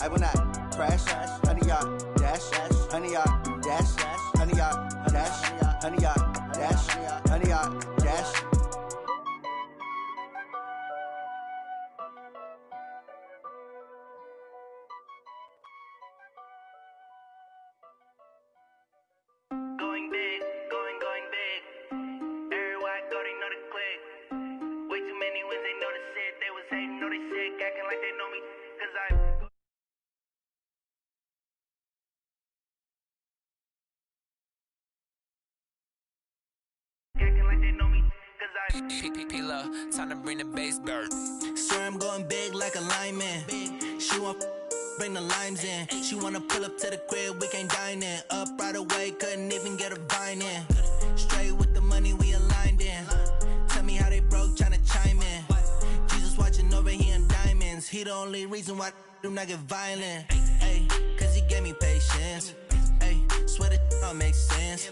I will not crash. Honey, yacht, dash, honey, yacht, dash, honey, yacht, dash, honey, yacht, dash, honey, yacht, dash. Going big, going big. Everywhere I go, they know the click. Way too many wins, they know the shit. They was hating, know they sick, acting like they know me. Cause I acting like they know me. Cause I P-P-P-Love, time to bring the bass bird. Swear I'm going big like a lineman. She want bring the limes in. She wanna pull up to the crib, we can't dine in. Up right away, couldn't even get a vine in. Straight with the money, we aligned in. Tell me how they broke, tryna chime in. Jesus watching over here in diamonds. He the only reason why do not get violent. Ay, cause he gave me patience. Ay, swear that all makes sense.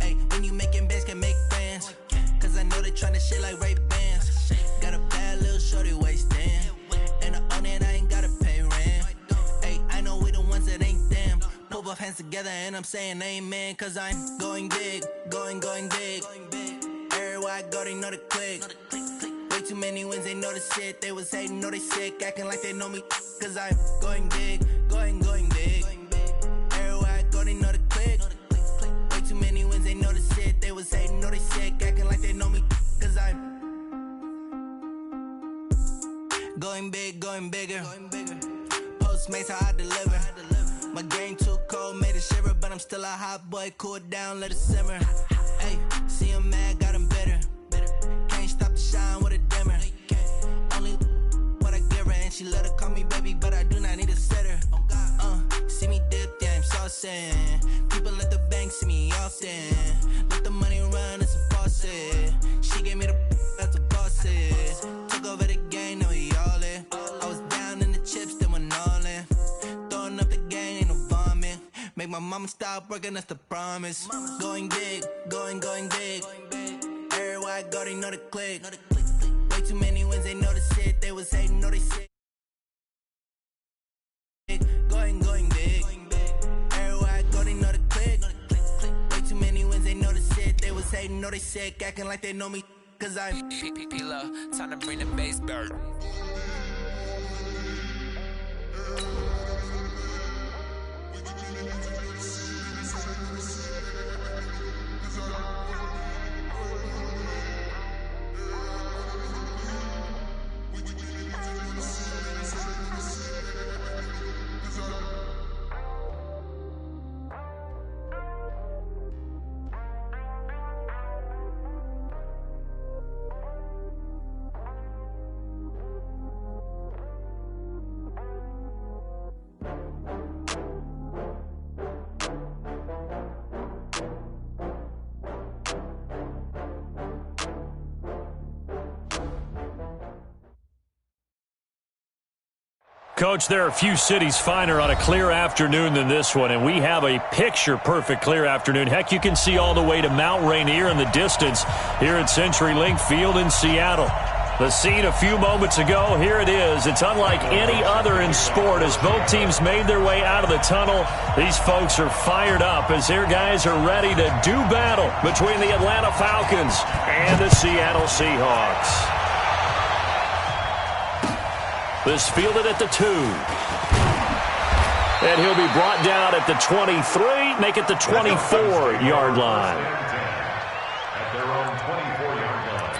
Ay, when you making bands, can make friends. Cause I know they tryna shit like Ray-Bans. Got a bad little shorty wasting. And I own it, I ain't gotta pay rent. Ay, I know we the ones that ain't them. Pull both hands together and I'm saying amen. Cause I'm going big, going big. Everywhere I go, they know the click. Way too many wins, they know the shit. They was hating, know they sick, acting like they know me. Cause I'm going big, going big. Everywhere I go, they know the click. Way too many wins, they know the shit. They was hating, know they sick, acting like they know me. Cause I'm going big, going bigger. Postmates, how I deliver. My game too cold, made it shiver. But I'm still a hot boy, cool it down, let it simmer. Hey, see him mad, got him bitter. Can't stop the shine with a dimmer. Only what I give her, and she let her call me baby, but I do not need a sitter. See me dip, yeah, I'm saucing. People at the bank see me often. Let the money run, it's a faucet. She gave me the that's a boss is. Took over the game, now we all in. I was down in the chips, then went all in. Throwing up the game, ain't no vomit. Make my mama stop working, that's the promise. Going big, going big. Everywhere I go, they know the click. Way too many wins, they know the shit. They was hating, know they sick. Going big. Everywhere I go, they know the click. Way too many wins, they know the shit. They was hating, know they sick, acting like they know me. Cause I'm P-P-P-Love, time to bring the bass bird. Coach, there are a few cities finer on a clear afternoon than this one, and we have a picture-perfect clear afternoon. Heck, you can see all the way to Mount Rainier in the distance here at CenturyLink Field in Seattle. The scene a few moments ago, here it is. It's unlike any other in sport as both teams made their way out of the tunnel. These folks are fired up as their guys are ready to do battle between the Atlanta Falcons and the Seattle Seahawks. This fielded at the 2. And he'll be brought down at the 23, make it the 24-yard line. At their own 24-yard line.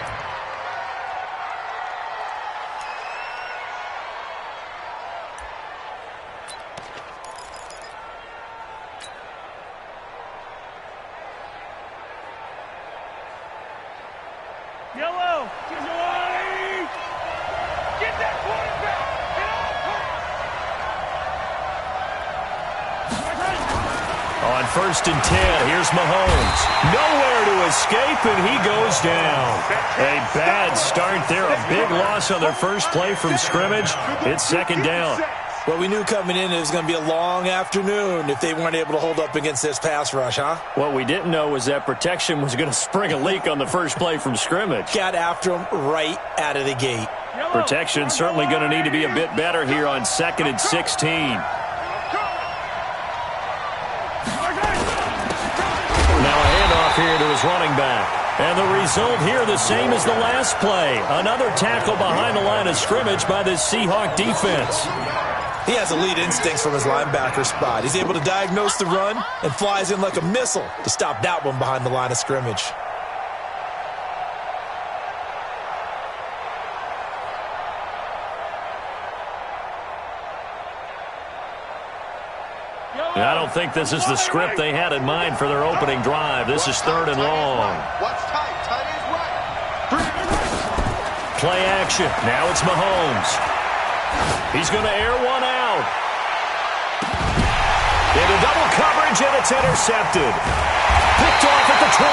Yellow, get that quarterback! On 1st and 10, here's Mahomes. Nowhere to escape, and he goes down. A bad start there, a big loss on their first play from scrimmage. It's 2nd down. Well, we knew coming in it was going to be a long afternoon if they weren't able to hold up against this pass rush, huh? What we didn't know was that protection was going to spring a leak on the first play from scrimmage. Got after him right out of the gate. Protection certainly going to need to be a bit better here on 2nd and 16. Now a handoff here to his running back. And the result here the same as the last play. Another tackle behind the line of scrimmage by this Seahawk defense. He has elite instincts from his linebacker spot. He's able to diagnose the run and flies in like a missile to stop that one behind the line of scrimmage. I don't think this is the script they had in mind for their opening drive. This is 3rd and long. Play action. Now it's Mahomes. He's going to air one out. Into double coverage, and it's intercepted. Picked off at the 28,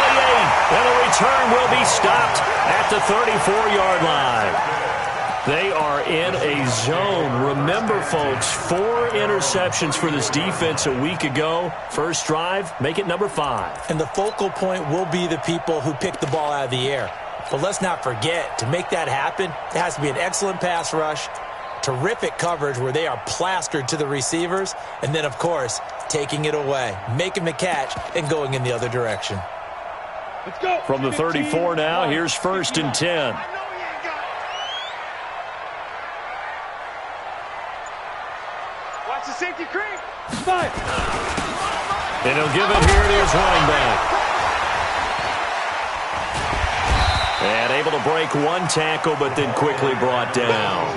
and the return will be stopped at the 34-yard line. They are in a zone. Remember, folks, 4 interceptions for this defense a week ago. First drive, make it number 5. And the focal point will be the people who pick the ball out of the air. But let's not forget, to make that happen, it has to be an excellent pass rush, terrific coverage where they are plastered to the receivers, and then, of course, taking it away, making the catch, and going in the other direction. Let's go. From the 34 now, here's 1st and 10. Watch the safety creep. 5. And he'll give it here to his running back. And able to break one tackle, but then quickly brought down.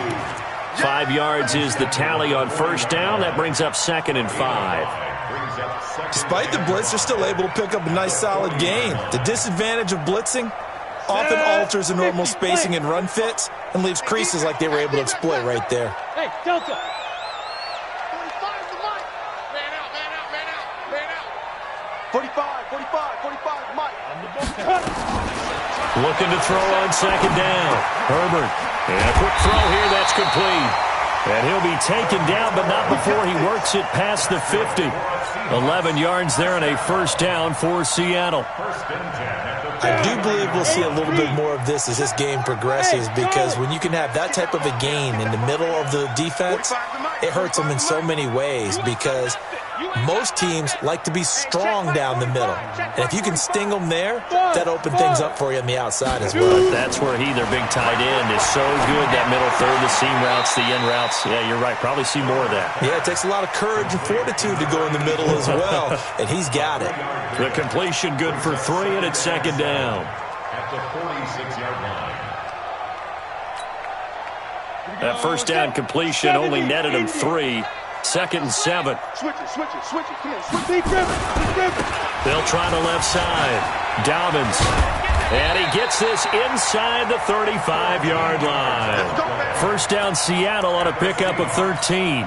5 yards is the tally on first down. That brings up 2nd and 5. Despite the blitz, they're still able to pick up a nice, solid gain. The disadvantage of blitzing often alters the normal spacing and run fits and leaves creases like they were able to exploit right there. Hey, Delta. 45, Mike. Looking to throw on 2nd down. Herbert. And a quick throw here. That's complete. And he'll be taken down, but not before he works it past the 50. 11 yards there and a first down for Seattle. I do believe we'll see a little bit more of this as this game progresses, because when you can have that type of a gain in the middle of the defense, it hurts them in so many ways, because most teams like to be strong down the middle. And if you can sting them there, that opens things up for you on the outside as well. That's where their big tight end, is so good. That middle third, the seam routes, the in routes. Yeah, you're right. Probably see more of that. Yeah, it takes a lot of courage and fortitude to go in the middle as well. And he's got it. The completion good for 3, and it's 2nd down. At the 46-yard line. That first down completion only netted him 3. 2nd and 7. Switch it. Come on, switch. Deep river. They'll try the left side. Dobbins. And he gets this inside the 35-yard line. First down Seattle on a pickup of 13.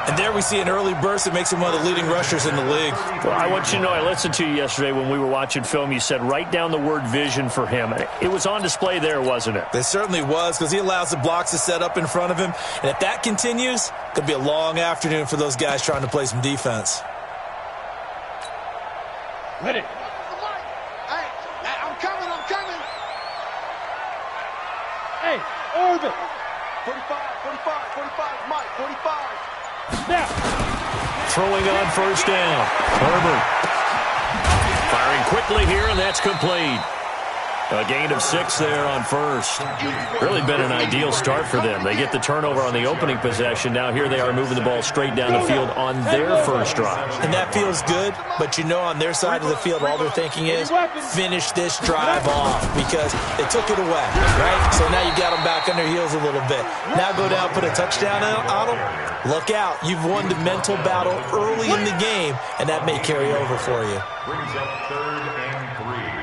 And there we see an early burst that makes him one of the leading rushers in the league. Well, I want you to know, I listened to you yesterday when we were watching film. You said write down the word vision for him. It was on display there, wasn't it? It certainly was, because he allows the blocks to set up in front of him. And if that continues, it could be a long afternoon for those guys trying to play some defense. Ready. Hey, I'm coming. Hey, orbit. 45, Mike, 45. Now. Throwing on first down. Herbert. Firing quickly here, and that's complete. A gain of 6 there on first. Really been an ideal start for them. They get the turnover on the opening possession. Now here they are moving the ball straight down the field on their first drive. And that feels good, but you know on their side of the field all they're thinking is finish this drive off, because they took it away, right? So now you got them back on their heels a little bit. Now go down, put a touchdown on them. Look out. You've won the mental battle early in the game, and that may carry over for you. Brings up 3rd and 3.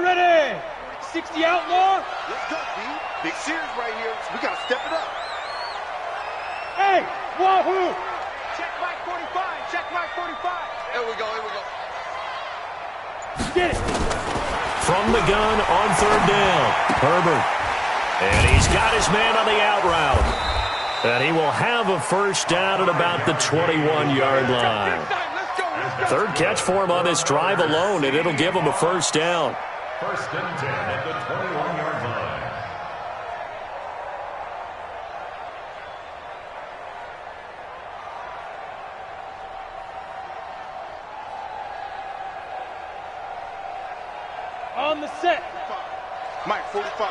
Ready. 60 outlaw. Let's go, B. Big series right here. So we got to step it up. Hey, wahoo. Check Mike 45. Here we go. Get it. From the gun on third down, Herbert. And he's got his man on the out route. And he will have a first down at about the 21-yard line. Third catch for him on this drive alone, and it'll give him a first down. First and 10 at the 21-yard line. On the set. Mike, 45.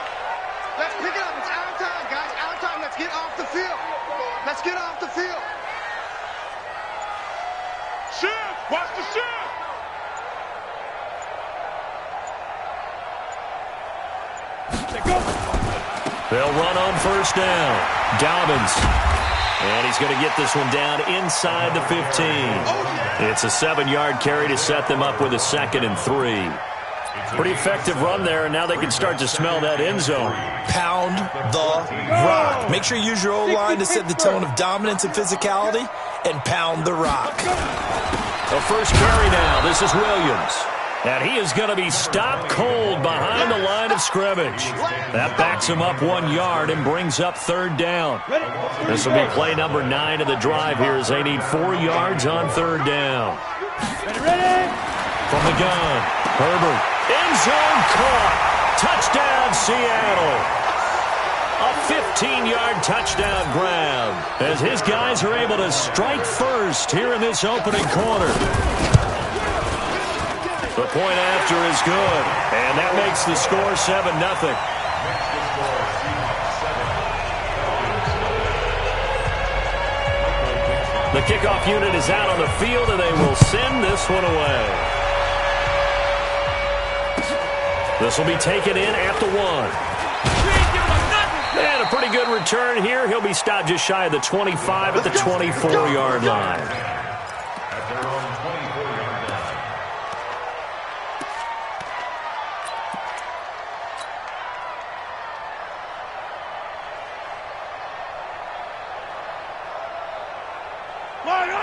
Let's pick it up. It's our time, guys. Our time. Let's get off the field. Let's get off the field. Shift. Watch the shift. They'll run on first down. Dobbins. And he's going to get this one down inside the 15. It's a 7-yard carry to set them up with a 2nd and 3. Pretty effective run there, and now they can start to smell that end zone. Pound the rock. Make sure you use your O-line to set the tone of dominance and physicality, and pound the rock. The first carry now. This is Williams. And he is going to be stopped cold behind the line of scrimmage. That backs him up 1 yard and brings up third down. This will be play number 9 of the drive here as they need 4 yards on third down. Ready. From the gun, Herbert. End zone caught. Touchdown, Seattle. A 15-yard touchdown grab as his guys are able to strike first here in this opening quarter. The point after is good, and that makes the score 7-0. The kickoff unit is out on the field, and they will send this one away. This will be taken in at the 1. And a pretty good return here. He'll be stopped just shy of the 25 at the 24-yard line. At their own 24-yard line.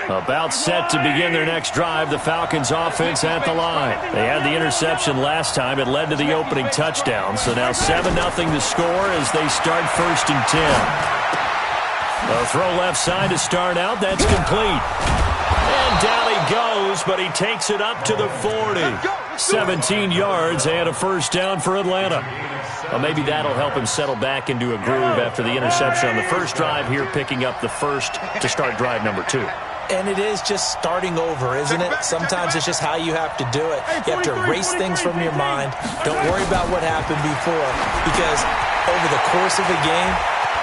About set to begin their next drive, the Falcons offense at the line. They had the interception last time. It led to the opening touchdown. So now 7-0 to score as they start 1st and 10. A throw left side to start out. That's complete. And down he goes, but he takes it up to the 40. 17 yards and a first down for Atlanta. Well, maybe that'll help him settle back into a groove after the interception on the first drive here, picking up the first to start drive number 2. And it is just starting over, isn't it? Sometimes it's just how you have to do it. You have to erase things from your mind. Don't worry about what happened before, because over the course of a game,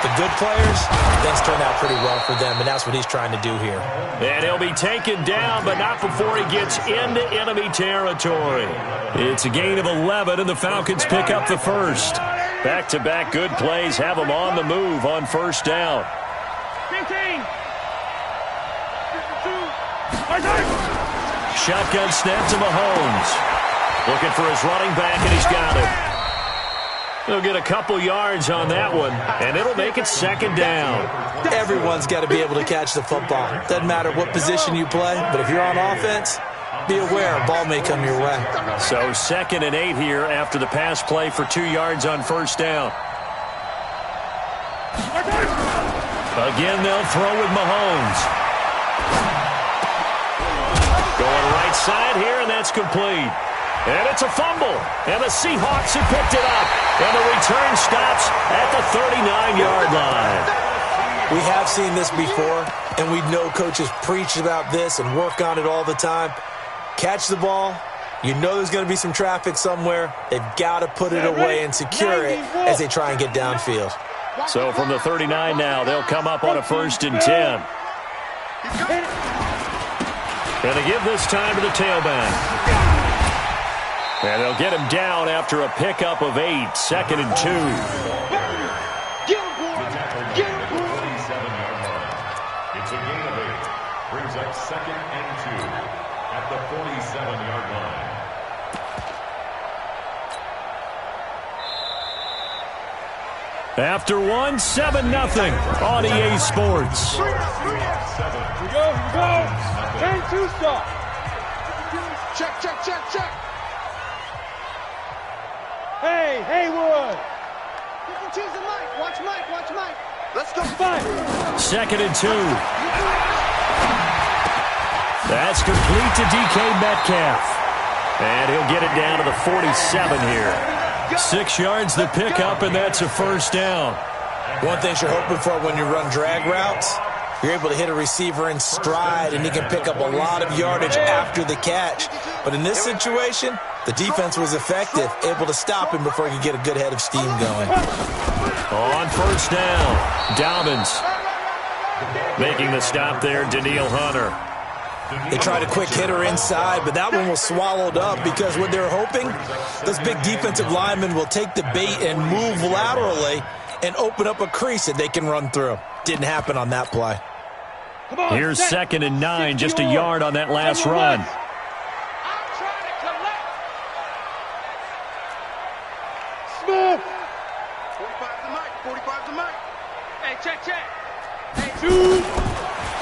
the good players, things turn out pretty well for them, and that's what he's trying to do here. And he'll be taken down, but not before he gets into enemy territory. It's a gain of 11, and the Falcons pick up the first. Back-to-back good plays have them on the move on first down. 15. Shotgun snap to Mahomes. Looking for his running back, and he's got it. He'll get a couple yards on that one, and it'll make it 2nd down. Everyone's got to be able to catch the football. Doesn't matter what position you play, but if you're on offense, be aware a ball may come your way. So 2nd and 8 here after the pass play for 2 yards on first down. Again, they'll throw with Mahomes. Going right side here, and that's complete. And it's a fumble, and the Seahawks have picked it up. And the return stops at the 39-yard line. We have seen this before, and we know coaches preach about this and work on it all the time. Catch the ball. You know there's going to be some traffic somewhere. They've got to put it away and secure it as they try and get downfield. So from the 39 now, they'll come up on a 1st and 10. And they give this time to the tailback. And they'll get him down after a pickup of 8, 2nd and 2. Get him, 47-yard line. It's a gain of 8. Brings up 2nd and 2 at the 47-yard line. After 1, 7-0 on EA Sports. Here we go. 10-2 stop. Check. Hey, Haywood. You can choose the Mike. Watch Mike. Watch Mike. Let's go. 2nd and 2. That's complete to DK Metcalf. And he'll get it down to the 47 here. 6 yards the pickup, and that's a first down. One thing you're hoping for when you run drag routes, you're able to hit a receiver in stride, and he can pick up a lot of yardage after the catch. But in this situation, the defense was effective, able to stop him before he could get a good head of steam going. On first down, Dobbins making the stop there, Danielle Hunter. They tried a quick hitter inside, but that one was swallowed up because what they're hoping, those big defensive linemen will take the bait and move laterally and open up a crease that they can run through. Didn't happen on that play. Here's 2nd and 9, just a yard on that last run. Smith. 45's the mic. 45's the mic. Hey, check.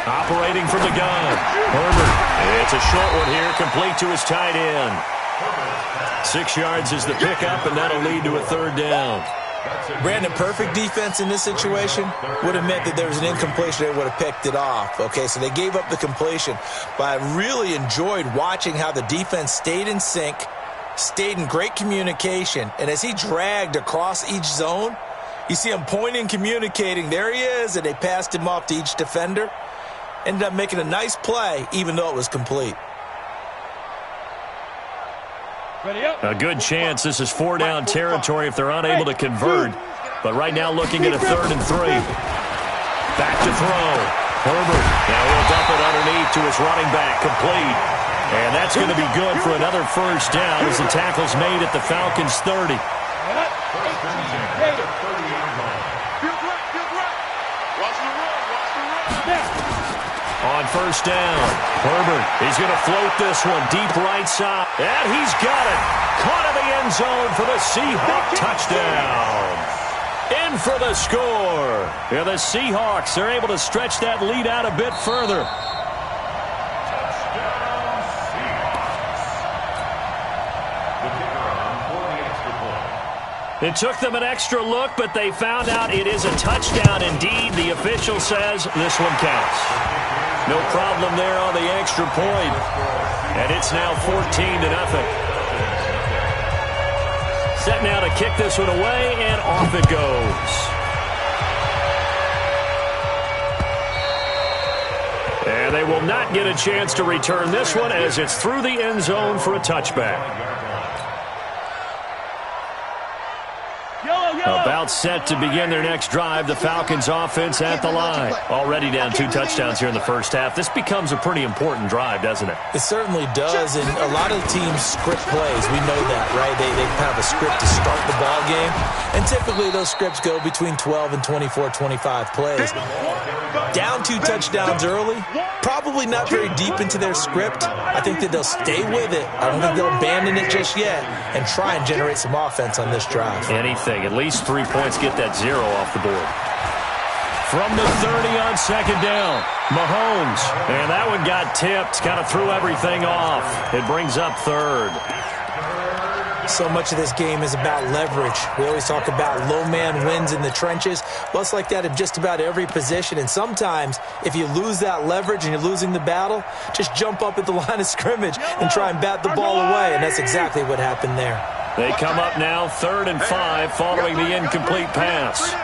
Operating from the gun, Herbert. It's a short one here, complete to his tight end. 6 yards is the pickup, and that'll lead to a 3rd down. Brandon, perfect defense in this situation would have meant that there was an incompletion. They would have picked it off. Okay, so they gave up the completion. But I really enjoyed watching how the defense stayed in sync, stayed in great communication, and as he dragged across each zone, you see him pointing, communicating. There he is, and they passed him off to each defender. Ended up making a nice play, even though it was complete. A good chance this is 4-down territory if they're unable to convert. But right now looking at a 3rd and 3. Back to throw. Herbert. Now he'll dump it underneath to his running back, complete. And that's going to be good for another first down as the tackle's made at the Falcons' 30. On first down, Herbert, he's going to float this one deep right side. And he's got it. Caught in the end zone for the Seahawk touchdown. In for the score. Yeah, the Seahawks are able to stretch that lead out a bit further. It took them an extra look, but they found out it is a touchdown indeed. The official says this one counts. No problem there on the extra point. And it's now 14-0. Set now to kick this one away, and off it goes. And they will not get a chance to return this one as it's through the end zone for a touchback. About set to begin their next drive. The Falcons offense at the line. Already down 2 touchdowns here in the first half. This becomes a pretty important drive, doesn't it? It certainly does, and a lot of teams script plays. We know that, right? They have a script to start the ball game, and typically those scripts go between 12 and 24, 25 plays. Down 2 touchdowns early, probably not very deep into their script. I think that they'll stay with it. I don't think they'll abandon it just yet and try and generate some offense on this drive. Anything, at least 3 points, get that 0 off the board. From the 30 on 2nd down, Mahomes. And that one got tipped, kind of threw everything off. It brings up 3rd. So much of this game is about leverage. We always talk about low man wins in the trenches. Well, it's like that in just about every position. And sometimes, if you lose that leverage and you're losing the battle, just jump up at the line of scrimmage and try and bat the ball away. And that's exactly what happened there. They come up now 3rd and 5 following the incomplete pass.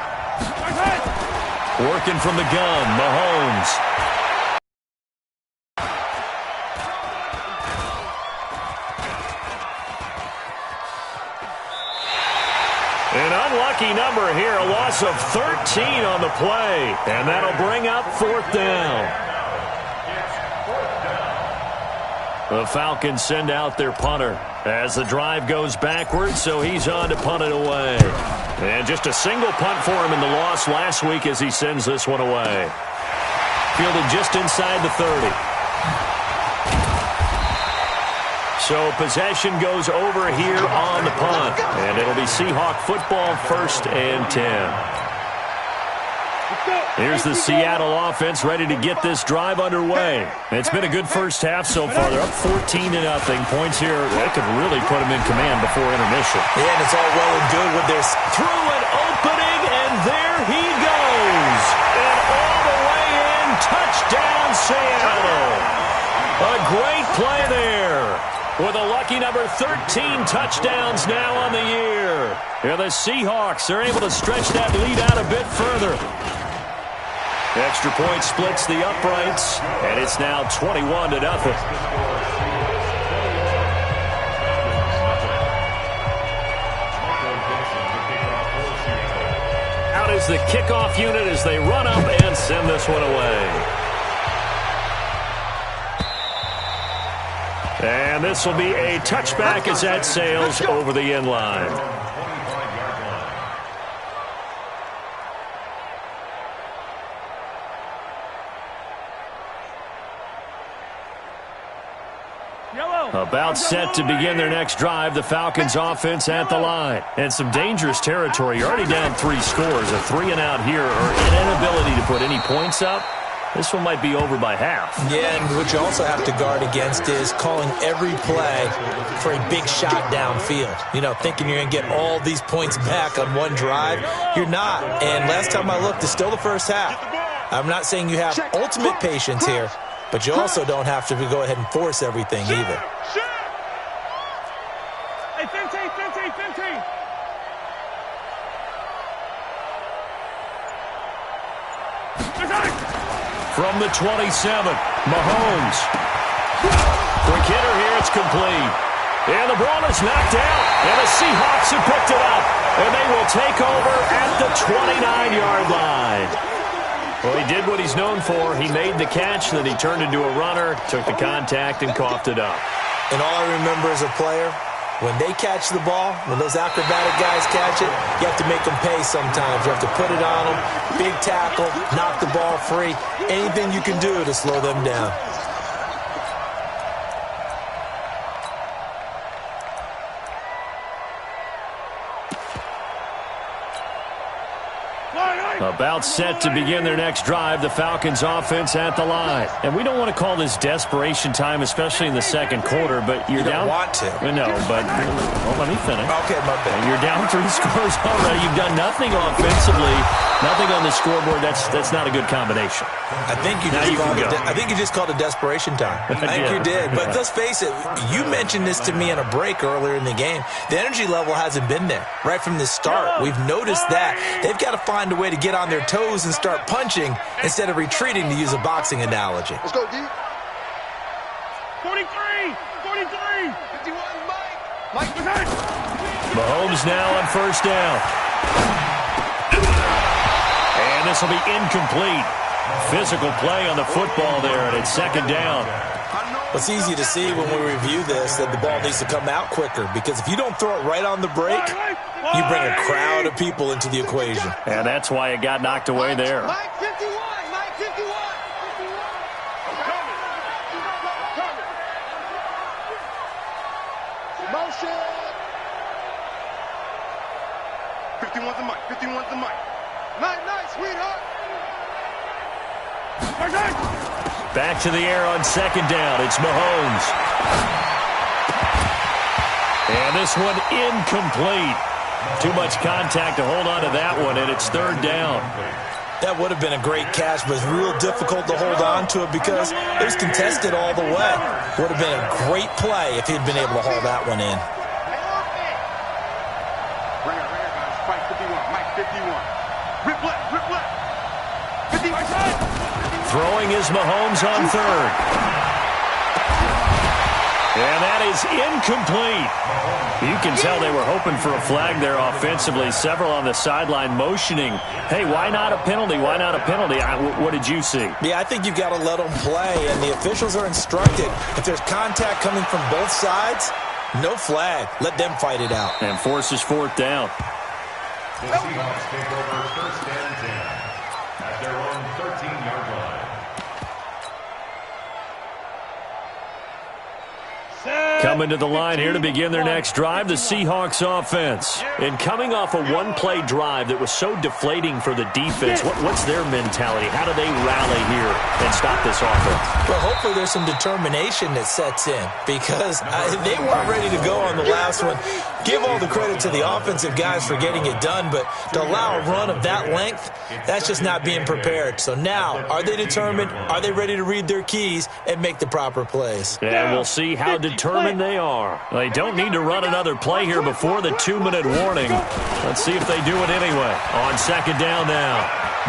Working from the gun, Mahomes. An unlucky number here, a loss of 13 on the play, and that'll bring up 4th down. The Falcons send out their punter as the drive goes backwards, so he's on to punt it away. And just a single punt for him in the loss last week as he sends this one away. Fielded just inside the 30. So possession goes over here on the punt. And it'll be Seahawk football, 1st and 10. Here's the Seattle offense ready to get this drive underway. It's been a good first half so far. They're up 14-0. Points here, that could really put them in command before intermission. Yeah, and it's all well and good with their through an opening, and there he goes. And all the way in, touchdown Seattle. A great play there. With a lucky number 13 touchdowns now on the year. And the Seahawks are able to stretch that lead out a bit further. Extra point splits the uprights, and it's now 21-0. Out is the kickoff unit as they run up and send this one away. And this will be a touchback as that sails over the end line. About set to begin their next drive, the Falcons offense at the line. And some dangerous territory. You're already down 3 scores. A 3-and-out here, or an inability to put any points up. This one might be over by half. Yeah, and what you also have to guard against is calling every play for a big shot downfield. You know, thinking you're going to get all these points back on one drive. You're not. And last time I looked, it's still the first half. I'm not saying you have ultimate patience here, but you also don't have to go ahead and force everything either. Hey, 15. From the 27, Mahomes. Quick hitter here, it's complete. And the ball is knocked out, and the Seahawks have picked it up. And they will take over at the 29-yard line. Well, he did what he's known for. He made the catch, then he turned into a runner, took the contact, and coughed it up. And all I remember as a player, when they catch the ball, when those acrobatic guys catch it, you have to make them pay sometimes. You have to put it on them, big tackle, knock the ball free, anything you can do to slow them down. About set to begin their next drive, the Falcons offense at the line. And we don't want to call this desperation time, especially in the second quarter, but you're down. You don't want to. No, but well, let me finish. Okay, my bad. You're down 3 scores already. You've done nothing offensively, nothing on the scoreboard. That's not a good combination. I think you just called it desperation time. I think you did. But let's face it, you mentioned this to me in a break earlier in the game. The energy level hasn't been there right from the start. We've noticed that. They've got to find a way to get on their toes and start punching instead of retreating, to use a boxing analogy. Let's go, D. 43. 51, Mike. Mahomes now on first down. And this will be incomplete. Physical play on the football there, and it's second down. It's easy to see when we review this that the ball needs to come out quicker, because if you don't throw it right on the break, you bring a crowd of people into the equation. And that's why it got knocked away there. Mike 51. Motion. 51's the mic. Nice, sweetheart. Back to the air on second down. It's Mahomes. And this one incomplete. Too much contact to hold on to that one, and it's third down. That would have been a great catch, but it's real difficult to hold on to it because it was contested all the way. Would have been a great play if he'd been able to haul that one in. Bring it, guys. Spike 51. Mike 51. Rip left. 50. Throwing is Mahomes on third. And that is incomplete. You can tell they were hoping for a flag there offensively. Several on the sideline motioning, hey, why not a penalty? Why not a penalty? What did you see? Yeah, I think you've got to let them play, and the officials are instructed. If there's contact coming from both sides, no flag. Let them fight it out. And forces fourth down. The Seahawks take over first and 10 at their own 13-yard line. coming to the line here to begin their next drive, the Seahawks offense. And coming off a one-play drive that was so deflating for the defense, what's their mentality? How do they rally here and stop this offense? Well, hopefully there's some determination that sets in because they weren't ready to go on the last one. Give all the credit to the offensive guys for getting it done, but to allow a run of that length, that's just not being prepared. So now, are they determined? Are they ready to read their keys and make the proper plays? And we'll see how determined they are. They don't need to run another play here before the 2-minute warning. Let's see if they do it anyway. On second down now,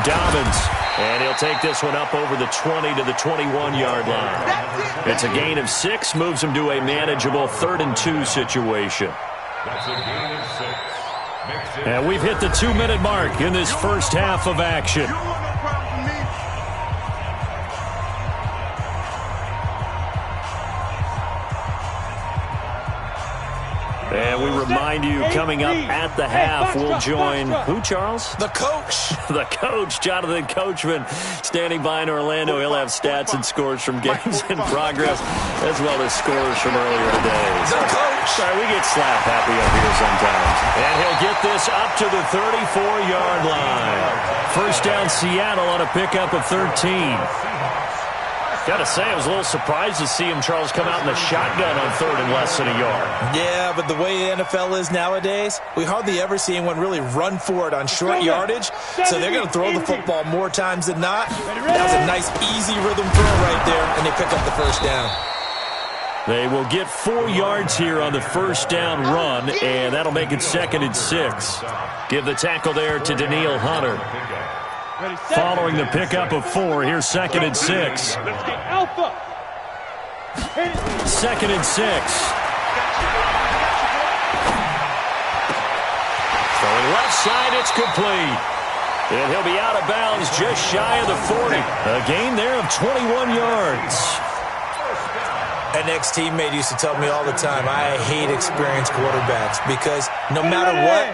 Dobbins. And he'll take this one up over the 20 to the 21-yard line. It's a gain of 6, moves him to a manageable 3rd-and-2 situation. That's a gain of 6. And we've hit the 2-minute mark in this first half of action. And we remind you, coming up at the half, we'll join who, Charles? The coach. The coach, Jonathan Coachman, standing by in Orlando. He'll have stats and scores from games in progress, as well as scores from earlier today. The coach. Sorry, we get slap happy up here sometimes. And he'll get this up to the 34-yard line. First down, Seattle on a pickup of 13. Got to say, I was a little surprised to see him, Charles, come out in the shotgun on 3rd and less than a yard. Yeah, but the way the NFL is nowadays, we hardly ever see anyone really run for it on short yardage. So they're going to throw the football more times than not. That was a nice, easy rhythm throw right there, and they pick up the first down. They will get 4 yards here on the first down run, and that'll make it 2nd and 6. Give the tackle there to Daniil Hunter. Following the pickup of 4, here's 2nd and 6. 2nd and 6. Throwing left side, it's complete. And he'll be out of bounds just shy of the 40. A gain there of 21 yards. An ex-teammate used to tell me all the time, I hate experienced quarterbacks because no matter what,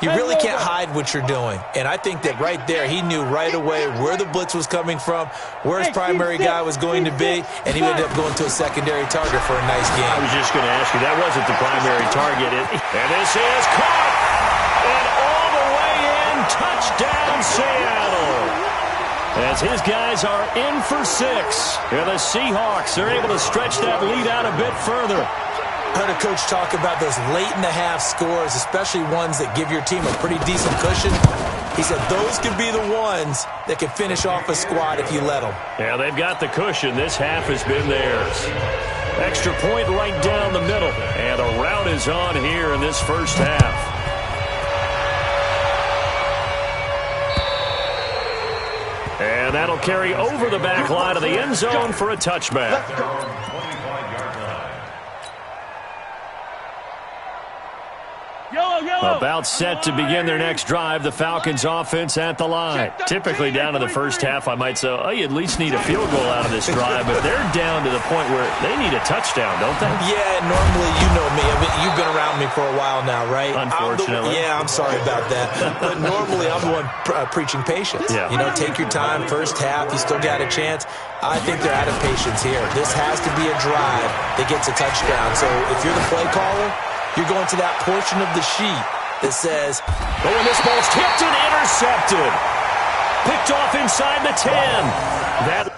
you really can't hide what you're doing. And I think that right there, he knew right away where the blitz was coming from, where his primary guy was going to be, and he ended up going to a secondary target for a nice game. I was just going to ask you, that wasn't the primary target. And this is caught. And all the way in, touchdown Seattle. As his guys are in for 6. And the Seahawks are able to stretch that lead out a bit further. I heard a coach talk about those late-in-the-half scores, especially ones that give your team a pretty decent cushion. He said those could be the ones that can finish off a squad if you let them. Yeah, they've got the cushion. This half has been theirs. Extra point right down the middle. And a rout is on here in this first half. And that'll carry over the back line of the end zone for a touchback. About set to begin their next drive, the Falcons offense at the line. Typically down to the first half, I might say, oh, you at least need a field goal out of this drive, but they're down to the point where they need a touchdown, don't they? Yeah, normally, you know me. You've been around me for a while now, right? Unfortunately. I'm sorry about that. But normally, I'm the one preaching patience. Yeah. You know, take your time, first half, you still got a chance. I think they're out of patience here. This has to be a drive that gets a touchdown. So if you're the play caller, you're going to that portion of the sheet that says, oh, and this ball's tipped and intercepted. Picked off inside the 10. That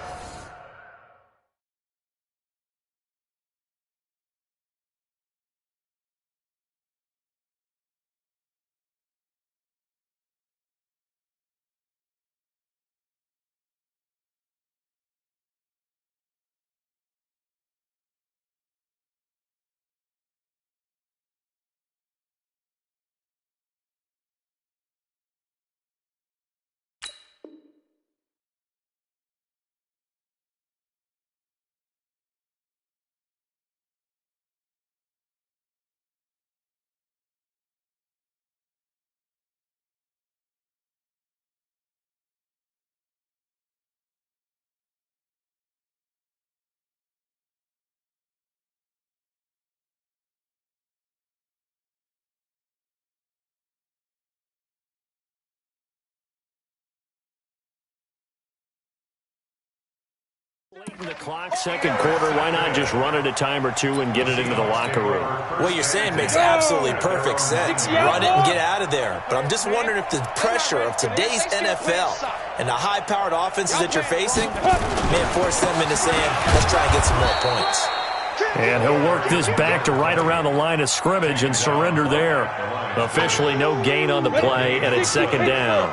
Late in the clock, second quarter, why not just run it a time or two and get it into the locker room? What you're saying makes absolutely perfect sense. Run it and get out of there. But I'm just wondering if the pressure of today's NFL and the high-powered offenses that you're facing may force them into saying, let's try and get some more points. And he'll work this back to right around the line of scrimmage and surrender there. Officially no gain on the play, and it's second down.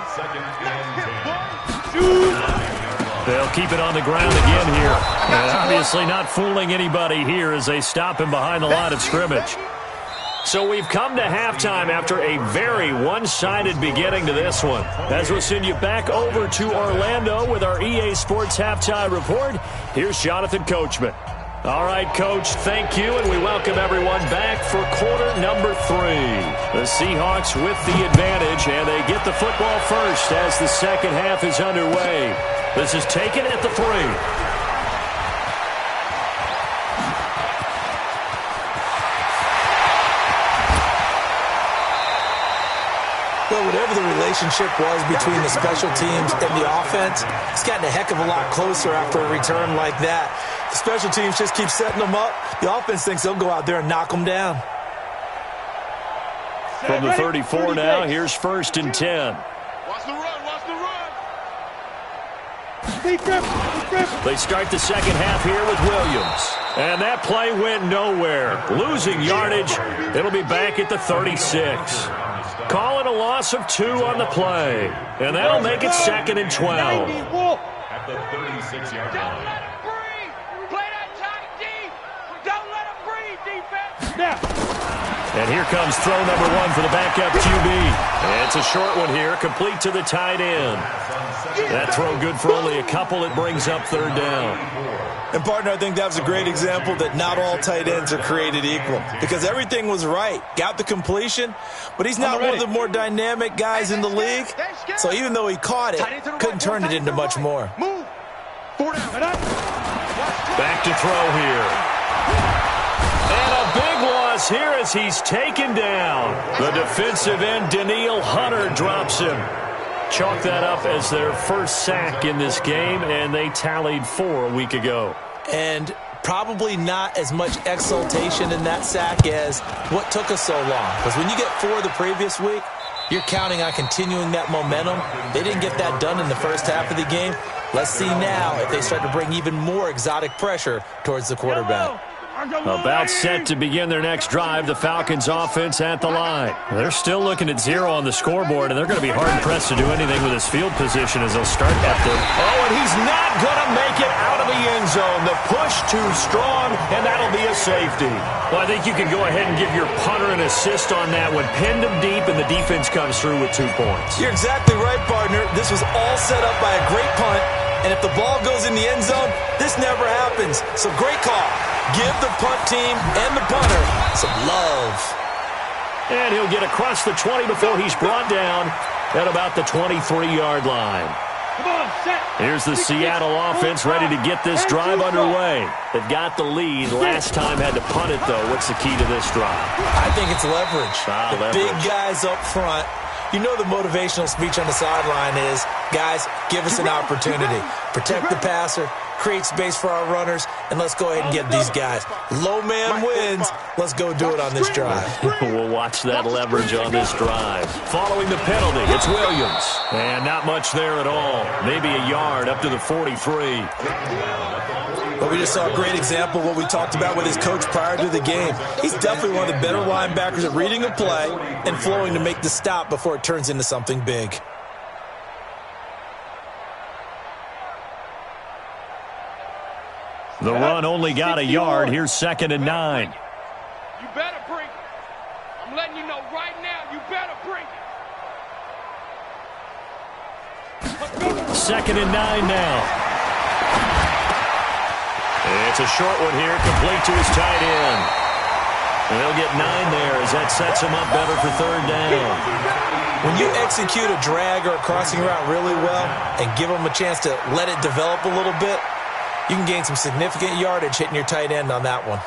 They'll keep it on the ground again here. And obviously not fooling anybody here as they stop him behind the line of scrimmage. So we've come to halftime after a very one-sided beginning to this one. As we'll send you back over to Orlando with our EA Sports Halftime Report, here's Jonathan Coachman. All right, Coach, thank you, and we welcome everyone back for quarter number 3. The Seahawks with the advantage, and they get the football first as the second half is underway. This is taken at the 3. Well, whatever the relationship was between the special teams and the offense, it's gotten a heck of a lot closer after a return like that. The special teams just keep setting them up. The offense thinks they'll go out there and knock them down. From the 34 now, here's 1st and 10. Watch the run, watch the run. They start the second half here with Williams. And that play went nowhere. Losing yardage. It'll be back at the 36. Calling a loss of 2 on the play. And that'll make it 2nd and 12. At the 36-yard line. And here comes throw number 1 for the backup QB. And it's a short one here, complete to the tight end. That throw good for only a couple. It brings up 3rd down. And, partner, I think that was a great example that not all tight ends are created equal. Because everything was right. Got the completion, but he's not one of the more dynamic guys in the league. So even though he caught it, couldn't turn it into much more. Back to throw here. And a big loss here as he's taken down. The defensive end, Daniil Hunter, drops him. Chalk that up as their first sack in this game, and they tallied 4 a week ago. And probably not as much exultation in that sack as what took us so long. Because when you get 4 the previous week, you're counting on continuing that momentum. They didn't get that done in the first half of the game. Let's see now if they start to bring even more exotic pressure towards the quarterback. About set to begin their next drive, the Falcons offense at the line. They're still looking at 0 on the scoreboard, and they're going to be hard-pressed to do anything with his field position as they'll start at the... Oh, and he's not going to make it out of the end zone. The push too strong, and that'll be a safety. Well, I think you can go ahead and give your punter an assist on that one. Pinned him deep, and the defense comes through with 2 points. You're exactly right, partner. This was all set up by a great punt, and if the ball goes in the end zone, this never happens. So great call. Give the punt team and the punter some love. And he'll get across the 20 before he's brought down at about the 23-yard line. Here's the Seattle offense ready to get this drive underway. They've got the lead. Last time had to punt it, though. What's the key to this drive? I think it's leverage. Big guys up front. You know the motivational speech on the sideline is, guys, give us an opportunity. Protect the passer, create space for our runners, and let's go ahead and get these guys. Low man wins. Let's go do it on this drive. We'll watch that leverage on this drive. Following the penalty, it's Williams. And not much there at all. Maybe a yard up to the 43. But we just saw a great example of what we talked about with his coach prior to the game. He's definitely one of the better linebackers at reading a play and flowing to make the stop before it turns into something big. The run only got a yard. Here's 2nd and 9. You better bring it. I'm letting you know right now, you better bring it. 2nd and 9 now. It's a short one here, complete to his tight end. And they'll get 9 there as that sets him up better for 3rd down. When you execute a drag or a crossing route really well and give them a chance to let it develop a little bit, you can gain some significant yardage hitting your tight end on that one.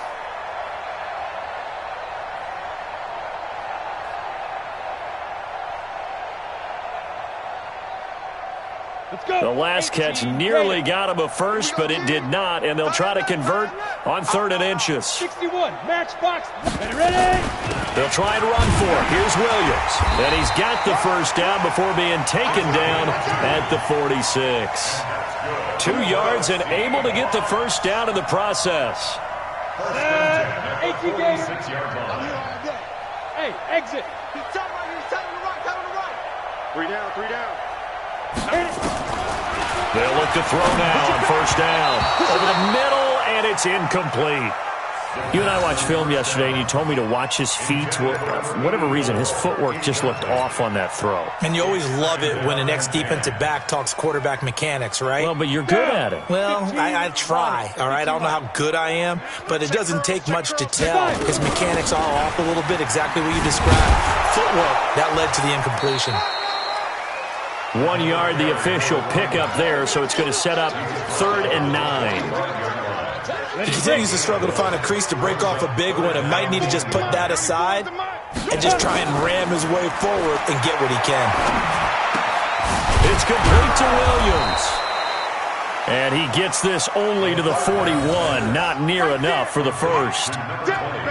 The last catch nearly got him a first, but it did not, and they'll try to convert on 3rd and inches. 61, match box. Ready? They'll try and run for it. Here's Williams, and he's got the first down before being taken down at the 46. 2 yards and able to get the first down in the process. 18 games. Hey, exit. He's telling the right, tell him the right. 3 down, 3 down. They'll look to throw now on first down. Over the middle, and it's incomplete. You and I watched film yesterday, and you told me to watch his feet. Well, for whatever reason, his footwork just looked off on that throw. And you always love it when an ex-defensive back talks quarterback mechanics, right? Well, but you're good at it. Well, I try, all right? I don't know how good I am, but it doesn't take much to tell. His mechanics are off a little bit, exactly what you described. Footwork, that led to the incompletion. 1 yard, the official pickup there, so it's going to set up 3rd and 9. He continues to struggle to find a crease to break off a big one and might need to just put that aside and just try and ram his way forward and get what he can. It's complete to Williams. And he gets this only to the 41, not near enough for the first.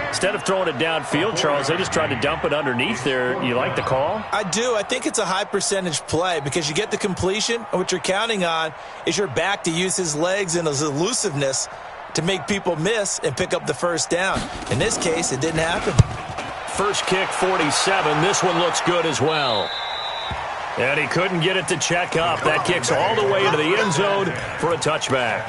Instead of throwing it downfield, Charles, they just tried to dump it underneath there. You like the call? I do. I think it's a high-percentage play because you get the completion, and what you're counting on is your back to use his legs and his elusiveness to make people miss and pick up the first down. In this case, it didn't happen. First kick, 47. This one looks good as well. And he couldn't get it to check up. That kicks all the way into the end zone for a touchback.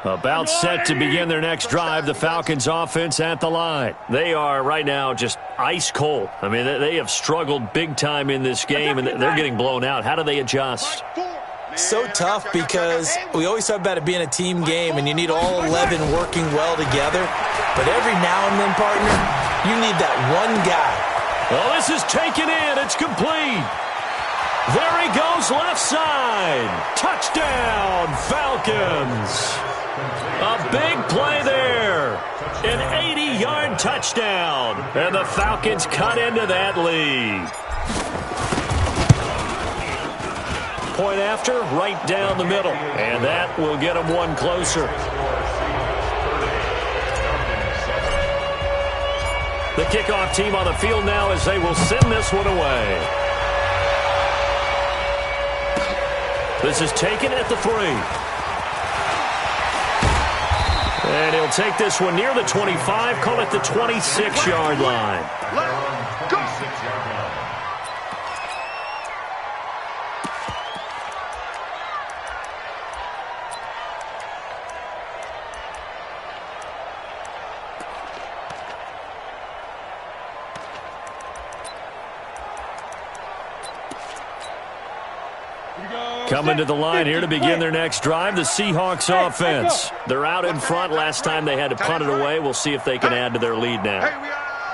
About set to begin their next drive, the Falcons offense at the line. They are right now just ice cold. I mean, they have struggled big time in this game, and they're getting blown out. How do they adjust? So tough because we always talk about it being a team game, and you need all 11 working well together. But every now and then, partner, you need that one guy. Well, this is taken in. It's complete. There he goes, left side. Touchdown, Falcons. A big play there. An 80-yard touchdown. And the Falcons cut into that lead. Point after, right down the middle. And that will get them one closer. The kickoff team on the field now as they will send this one away. This is taken at the 3. And he'll take this one near the 25, call it the 26-yard line. Coming to the line here to begin their next drive, the Seahawks offense. They're out in front. Last time they had to punt it away. We'll see if they can add to their lead now.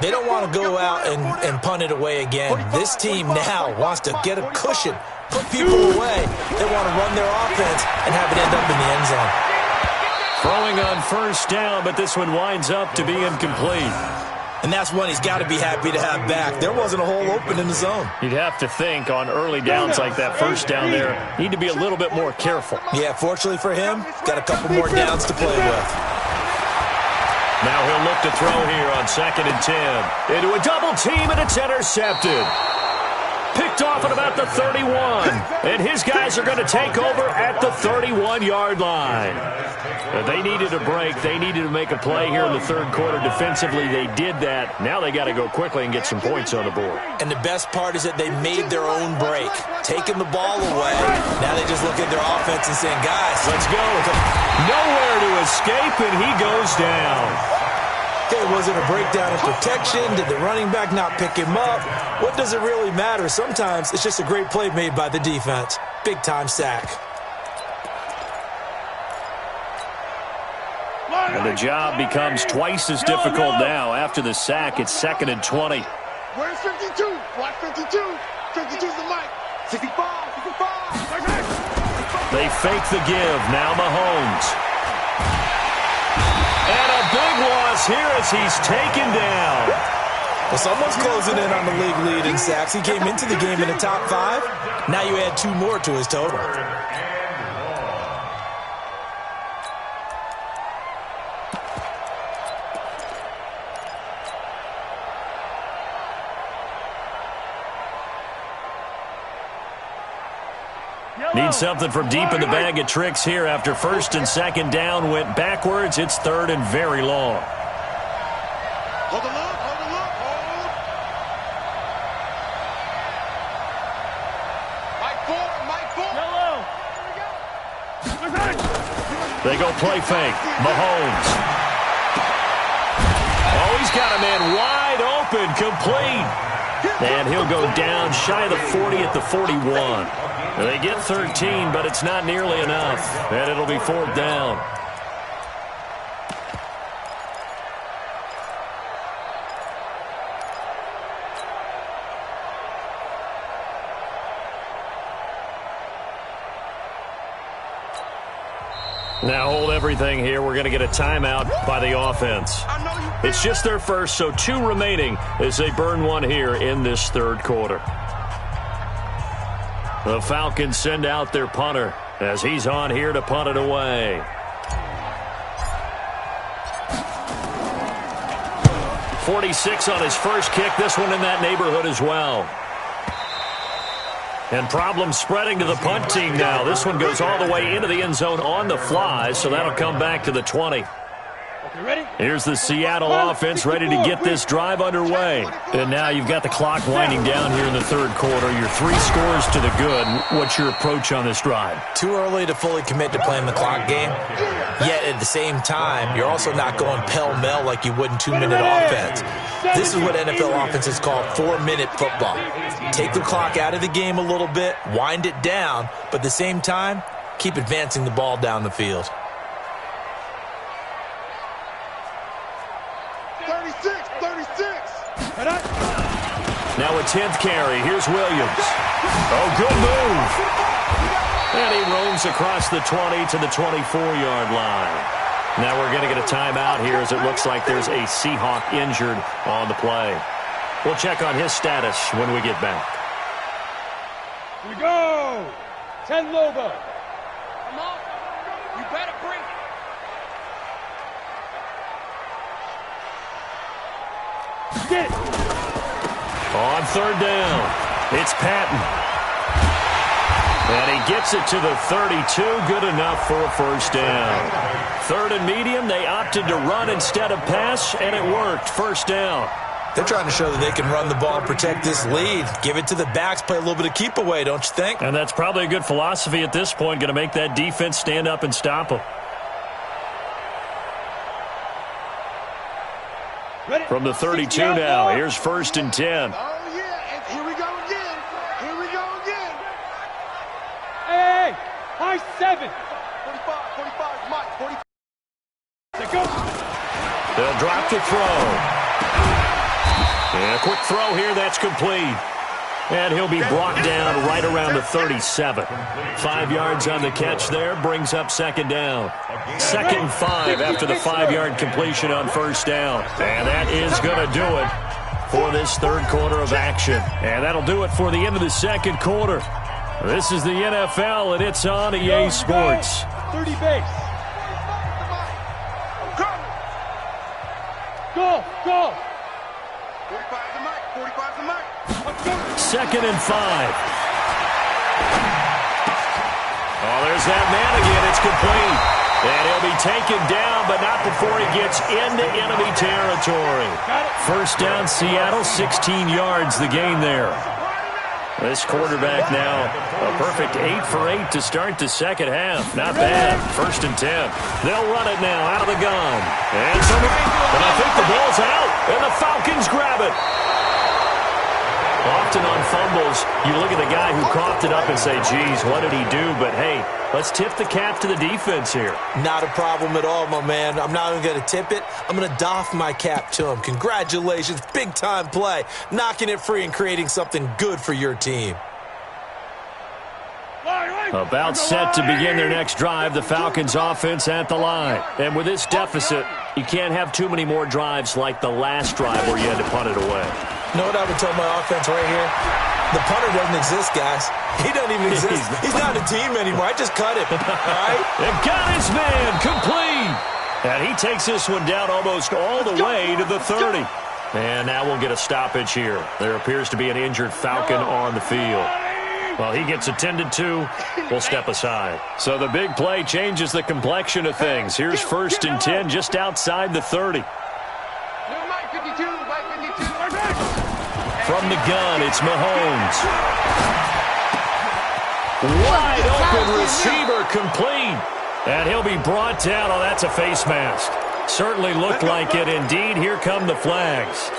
They don't want to go out and punt it away again. This team now wants to get a cushion, put people away. They want to run their offense and have it end up in the end zone. Throwing on first down, but this one winds up to be incomplete. And that's one he's got to be happy to have back. There wasn't a hole open in the zone. You'd have to think on early downs like that first down there, need to be a little bit more careful. Yeah, fortunately for him, got a couple more downs to play with. Now he'll look to throw here on 2nd and 10. Into a double team, and it's intercepted. Picked off at about the 31. And his guys are going to take over at the 31-yard line. They needed a break. They needed to make a play here in the third quarter. Defensively, they did that. Now they got to go quickly and get some points on the board. And the best part is that they made their own break, taking the ball away. Now they just look at their offense and saying, guys, let's go. Nowhere to escape, and he goes down. Okay, was it a breakdown in protection? Did the running back not pick him up? What does it really matter? Sometimes it's just a great play made by the defense. Big-time sack. And the job becomes twice as difficult now. After the sack, it's 2nd and 20. Where's 52? Watch 52. 52's the mic. 65, 65. They fake the give. Now Mahomes. And a big loss here as he's taken down. Well, someone's closing in on the league lead in sacks. He came into the game in the top 5. Now you add 2 more to his total. Need something from deep in the bag of tricks here after first and second down went backwards. It's third and very long. Hold the look, hold the look, hold. Mike 4. Yellow. They go play fake. Mahomes. Oh, he's got a man wide open, complete. And he'll go down shy of the 40 at the 41. They get 13, but it's not nearly enough. And it'll be 4th down. Now hold everything here. We're going to get a timeout by the offense. It's just their first, so 2 remaining as they burn one here in this third quarter. The Falcons send out their punter as he's on here to punt it away. .46 on his first kick. This one in that neighborhood as well. And problems spreading to the punt team now. This one goes all the way into the end zone on the fly, so that'll come back to the 20. Here's the Seattle offense ready to get this drive underway. And now you've got the clock winding down here in the third quarter. You're 3 scores to the good. What's your approach on this drive? Too early to fully commit to playing the clock game. Yet at the same time, you're also not going pell-mell like you would in 2-minute offense. This is what NFL offenses call 4-minute football. Take the clock out of the game a little bit, wind it down, but at the same time, keep advancing the ball down the field. 36. Now a 10th carry. Here's Williams. Oh, good move. And he roams across the 20 to the 24-yard line. Now we're going to get a timeout here as it looks like there's a Seahawk injured on the play. We'll check on his status when we get back. Here we go. 10 logo. Come on. You better bring it. Get it. On third down, it's Patton. And he gets it to the 32, good enough for a first down. Third and medium, they opted to run instead of pass, and it worked. First down. They're trying to show that they can run the ball and protect this lead. Give it to the backs, play a little bit of keep away, don't you think? And that's probably a good philosophy at this point, going to make that defense stand up and stop them. From the 32 now, here's first and 10. Oh, yeah, and here we go again. Here we go again. Hey, high 7. 45, Mike, 45. Let's go. They'll drop the throw. And a quick throw here, that's complete. And he'll be brought down right around the 37. 5 yards on the catch there, brings up second down. 2nd and 5 after the 5-yard completion on first down. And that is going to do it for this third quarter of action. And that'll do it for the end of the second quarter. This is the NFL, and it's on EA Sports. 30 base. Go. 45's the mic. 45's the mic. 2nd and 5. Oh, there's that man again. It's complete. And he'll be taken down, but not before he gets into enemy territory. First down, Seattle, 16 yards the gain there. This quarterback now, a perfect 8 for 8 to start the second half. Not bad. First and 10. They'll run it now out of the gun. And I think the ball's out, and the Falcons grab it. Off often on fumbles, you look at the guy who coughed it up and say, geez, what did he do? But, hey, let's tip the cap to the defense here. Not a problem at all, my man. I'm not even going to tip it. I'm going to doff my cap to him. Congratulations. Big-time play. Knocking it free and creating something good for your team. About set to begin their next drive, the Falcons offense at the line. And with this deficit, you can't have too many more drives like the last drive where you had to punt it away. You know what I would tell my offense right here? The punter doesn't exist, guys. He doesn't even exist. He's not a team anymore. I just cut him. All right? And got his man complete. And he takes this one down almost all the way to the 30. And now we'll get a stoppage here. There appears to be an injured Falcon on the field. Well, he gets attended to. We'll step aside. So the big play changes the complexion of things. Here's 1st and 10 just outside the 30. From the gun, it's Mahomes. Wide open receiver complete. And he'll be brought down. Oh, that's a face mask. Certainly looked like it. Indeed, here come the flags.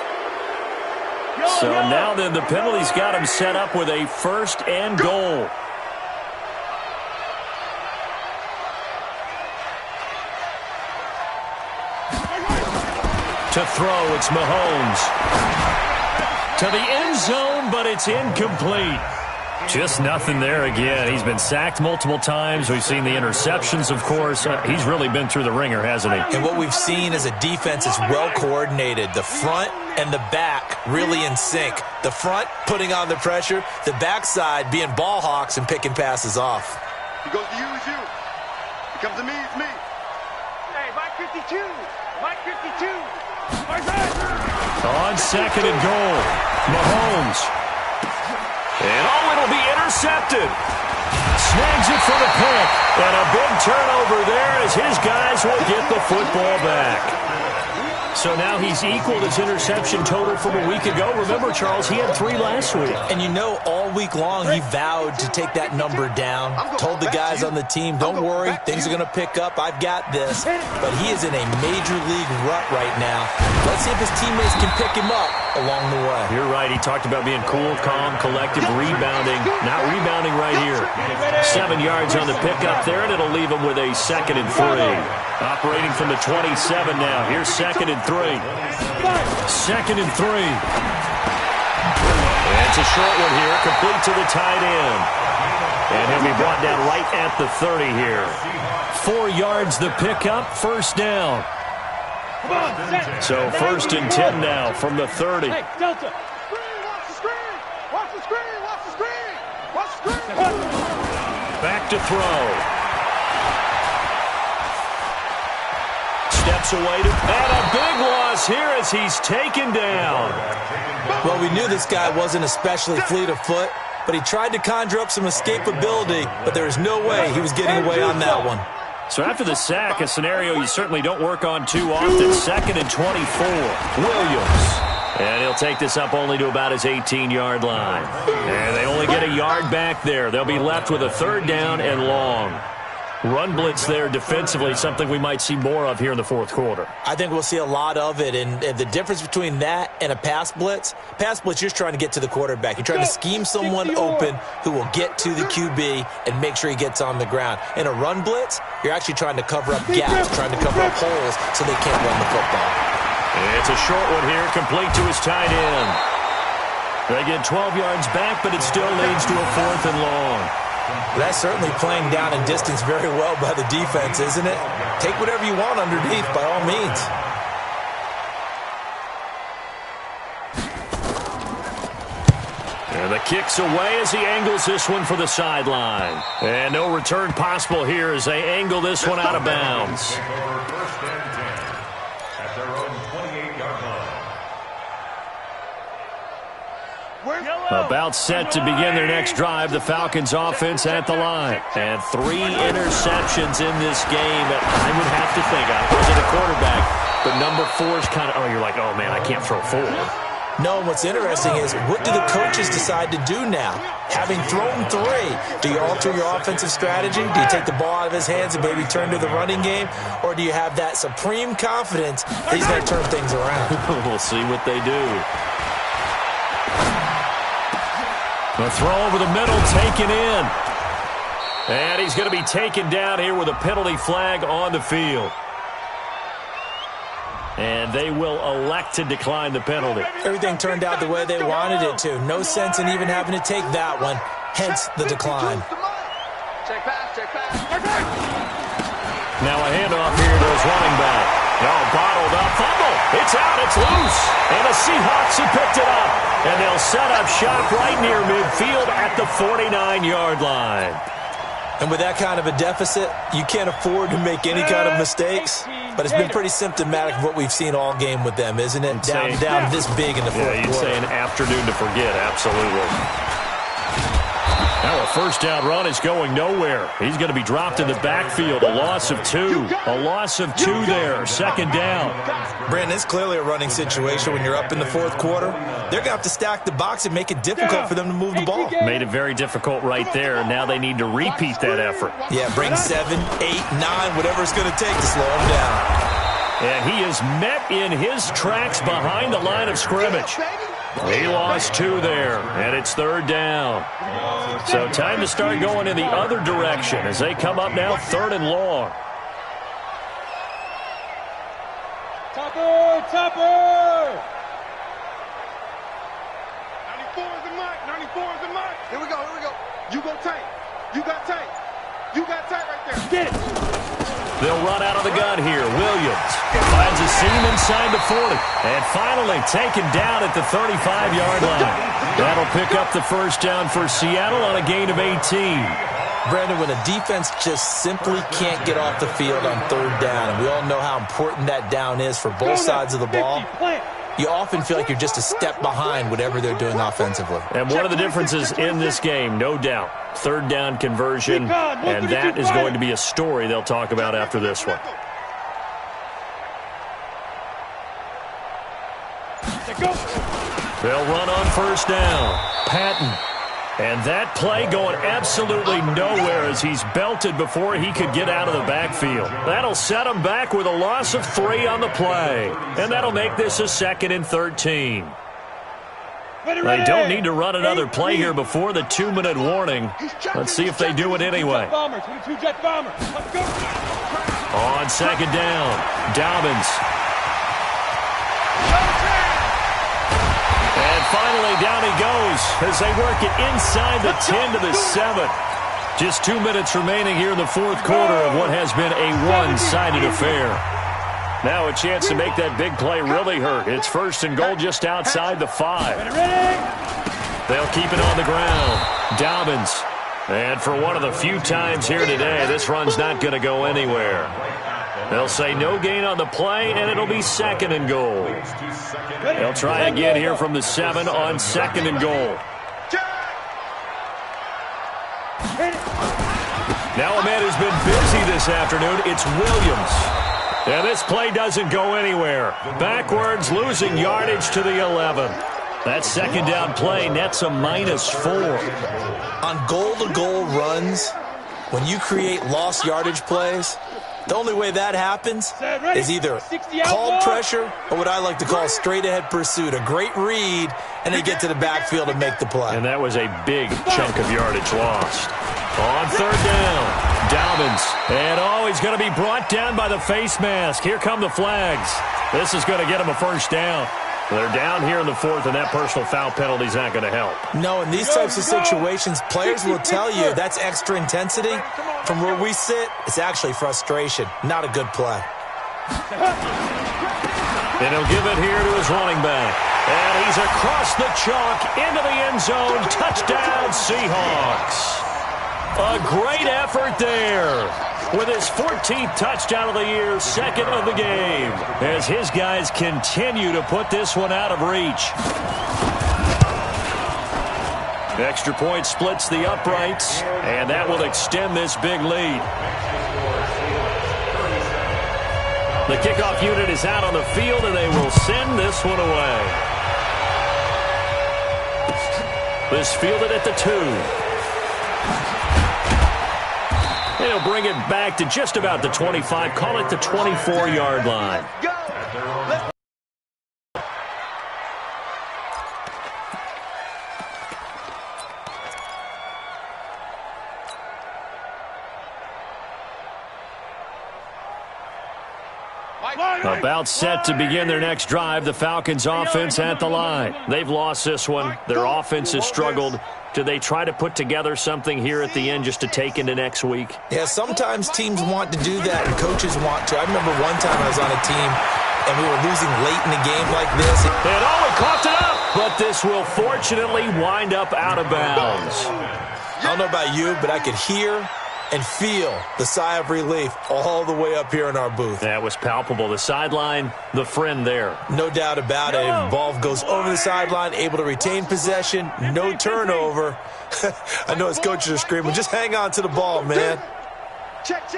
So now then the penalty's got him set up with a 1st and goal. To throw, it's Mahomes. To the end zone, but it's incomplete. Just nothing there again. He's been sacked multiple times. We've seen the interceptions, of course. He's really been through the ringer, hasn't he? And what we've seen is a defense that's well coordinated. The front and the back really in sync. The front putting on the pressure. The backside being ball hawks and picking passes off. He goes to you, it's you. He comes to me, it's me. Hey, Mike 52. Mike 52. On 2nd and goal, Mahomes. And it'll be intercepted. Snags it for the pick. And a big turnover there as his guys will get the football back. So now he's equaled his interception total from a week ago. Remember, Charles, he had 3 last week. And you know, all week long he vowed to take that number down. Told the guys on the team, don't worry, things are going to pick up. I've got this. But he is in a major league rut right now. Let's see if his teammates can pick him up along the way. You're right. He talked about being cool, calm, collective, rebounding. Not rebounding right here. 7 yards on the pickup there, and it'll leave him with a 2nd and 3. Operating from the 27 now. Here's 2nd and 3. 2nd and 3. And it's a short one here, complete to the tight end. And he'll be brought down right at the 30 here. 4 yards the pickup, 1st down. So 1st and 10 now from the 30. Hey, Delta. Watch the screen. Watch the screen. Watch the screen. Watch the screen. Back to throw. Steps away to, and a big loss here as he's taken down. Well, we knew this guy wasn't especially fleet of foot, but he tried to conjure up some escapability, but there was no way he was getting away on that one. So after the sack, a scenario you certainly don't work on too often. 2nd and 24. Williams. And he'll take this up only to about his 18-yard line. And they only get a yard back there. They'll be left with a 3rd down and long. Run blitz there defensively, something we might see more of here in the 4th quarter. I think we'll see a lot of it, and the difference between that and a pass blitz, you're just trying to get to the quarterback. You're trying to scheme someone open who will get to the QB and make sure he gets on the ground. In a run blitz, you're actually trying to cover up gaps, trying to cover up holes so they can't run the football. It's a short one here, complete to his tight end. They get 12 yards back, but it still leads to a 4th and long. That's certainly playing down and distance very well by the defense, isn't it? Take whatever you want underneath, by all means. And the kick's away as he angles this one for the sideline. And no return possible here as they angle this one out of bounds. About set to begin their next drive, the Falcons offense at the line. And 3 interceptions in this game. I would have to think, I wasn't a quarterback, but number 4 is kind of, you're like, oh man, I can't throw 4. No, what's interesting is, what do the coaches decide to do now? Having thrown 3, do you alter your offensive strategy? Do you take the ball out of his hands and maybe turn to the running game? Or do you have that supreme confidence that he's going to turn things around? We'll see what they do. The throw over the middle, taken in. And he's going to be taken down here with a penalty flag on the field. And they will elect to decline the penalty. Everything turned out the way they wanted it to. No sense in even having to take that one. Hence the decline. Check pass, check pass. Now a handoff here to his running back. Oh, bottled up. Fumble. It's out. It's loose. And the Seahawks have picked it up. And they'll set up shop right near midfield at the 49-yard line. And with that kind of a deficit, you can't afford to make any kind of mistakes. But it's been pretty symptomatic of what we've seen all game with them, isn't it? Down this big in the fourth quarter. You'd say an afternoon to forget, absolutely. Now a first down run is going nowhere. He's going to be dropped in the backfield. A loss of 2. A loss of 2 there. Second down. Brandon, it's clearly a running situation when you're up in the fourth quarter. They're going to have to stack the box and make it difficult for them to move the ball. Made it very difficult right there. Now they need to repeat that effort. Yeah, bring 7, 8, 9, whatever it's going to take to slow them down. And he is met in his tracks behind the line of scrimmage. He lost 2 there, and it's third down. So time to start going in the other direction as they come up now third and long. Topper! 94 is the mark, 94 is the mark. Here we go. You go tight. You got tight. You got tight right there. Get it. They'll run out of the gun here. Williams finds a seam inside the 40. And finally taken down at the 35-yard line. That'll pick up the first down for Seattle on a gain of 18. Brandon, when a defense just simply can't get off the field on third down, and we all know how important that down is for both sides of the ball, you often feel like you're just a step behind whatever they're doing offensively. And one of the differences in this game, no doubt, third down conversion, and that is going to be a story they'll talk about after this one. They'll run on first down. Patton. And that play going absolutely nowhere as he's belted before he could get out of the backfield. That'll set him back with a loss of 3 on the play. And that'll make this a 2nd and 13. They don't need to run another play here before the 2-minute warning. Let's see if they do it anyway. On second down, Dobbins. And finally, down he goes as they work it inside the 10 to the 7. Just 2 minutes remaining here in the fourth quarter of what has been a one-sided affair. Now a chance to make that big play really hurt. It's first and goal just outside the 5. They'll keep it on the ground. Dobbins. And for one of the few times here today, this run's not going to go anywhere. They'll say no gain on the play, and it'll be 2nd and goal. They'll try again here from the 7 on 2nd and goal. Now a man who's been busy this afternoon, it's Williams. And this play doesn't go anywhere. Backwards, losing yardage to the 11. That second down play nets a -4. On goal-to-goal runs, when you create lost yardage plays, the only way that happens is either called pressure or what I like to call straight-ahead pursuit. A great read, and they get to the backfield and make the play. And that was a big chunk of yardage lost. On third down, Dobbins. And he's going to be brought down by the face mask. Here come the flags. This is going to get him a first down. They're down here in the 4th, and that personal foul penalty is not going to help. No, in these types of situations, players will tell you that's extra intensity. From where we sit, it's actually frustration. Not a good play. And he'll give it here to his running back. And he's across the chalk into the end zone. Touchdown, Seahawks. A great effort there with his 14th touchdown of the year, 2nd of the game, as his guys continue to put this one out of reach. Extra point splits the uprights, and that will extend this big lead. The kickoff unit is out on the field, and they will send this one away. This fielded at the 2. They'll bring it back to just about the 25, call it the 24-yard line. About set to begin their next drive, the Falcons offense at the line. They've lost this one. Their offense has struggled. Do they try to put together something here at the end just to take into next week? Yeah, sometimes teams want to do that and coaches want to. I remember one time I was on a team and we were losing late in a game like this. And he coughed it up, but this will fortunately wind up out of bounds. I don't know about you, but I could hear and feel the sigh of relief all the way up here in our booth. That was palpable. The sideline, the friend there. No doubt about it. The ball goes over the sideline, able to retain possession, no turnover. I know his coaches are screaming, just hang on to the ball, man. Check.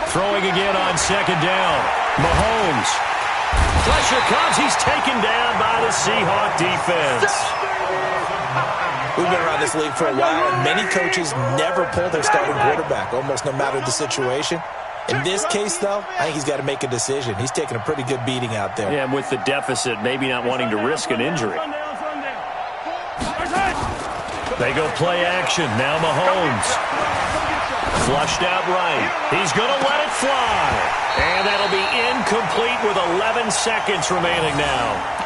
Throwing again on second down. Mahomes. Pressure comes. He's taken down by the Seahawk defense. We've been around this league for a while, and many coaches never pull their starting quarterback, almost no matter the situation. In this case, though, I think he's got to make a decision. He's taking a pretty good beating out there. Yeah, with the deficit, maybe not wanting to risk an injury. They go play action. Now Mahomes. Flushed out right. He's going to let it fly. And that'll be incomplete with 11 seconds remaining now.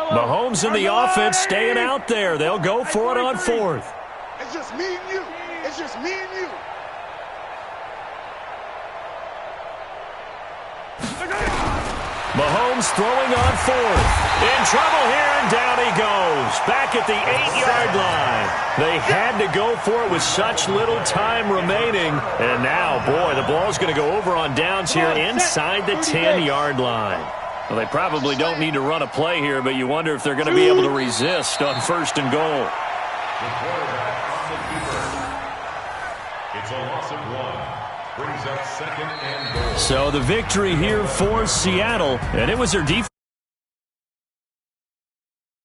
Mahomes and the offense staying out there. They'll go for it on fourth. It's just me and you. It's just me and you. Mahomes throwing on fourth. In trouble here, and down he goes. Back at the 8-yard line. They had to go for it with such little time remaining. And now, boy, the ball's going to go over on downs here inside the 10-yard line. Well, they probably don't need to run a play here, but you wonder if they're going to be able to resist on first and goal. The quarterback on the keeper. It's a loss of 1. Brings up second and goal. So the victory here for Seattle, and it was their defense.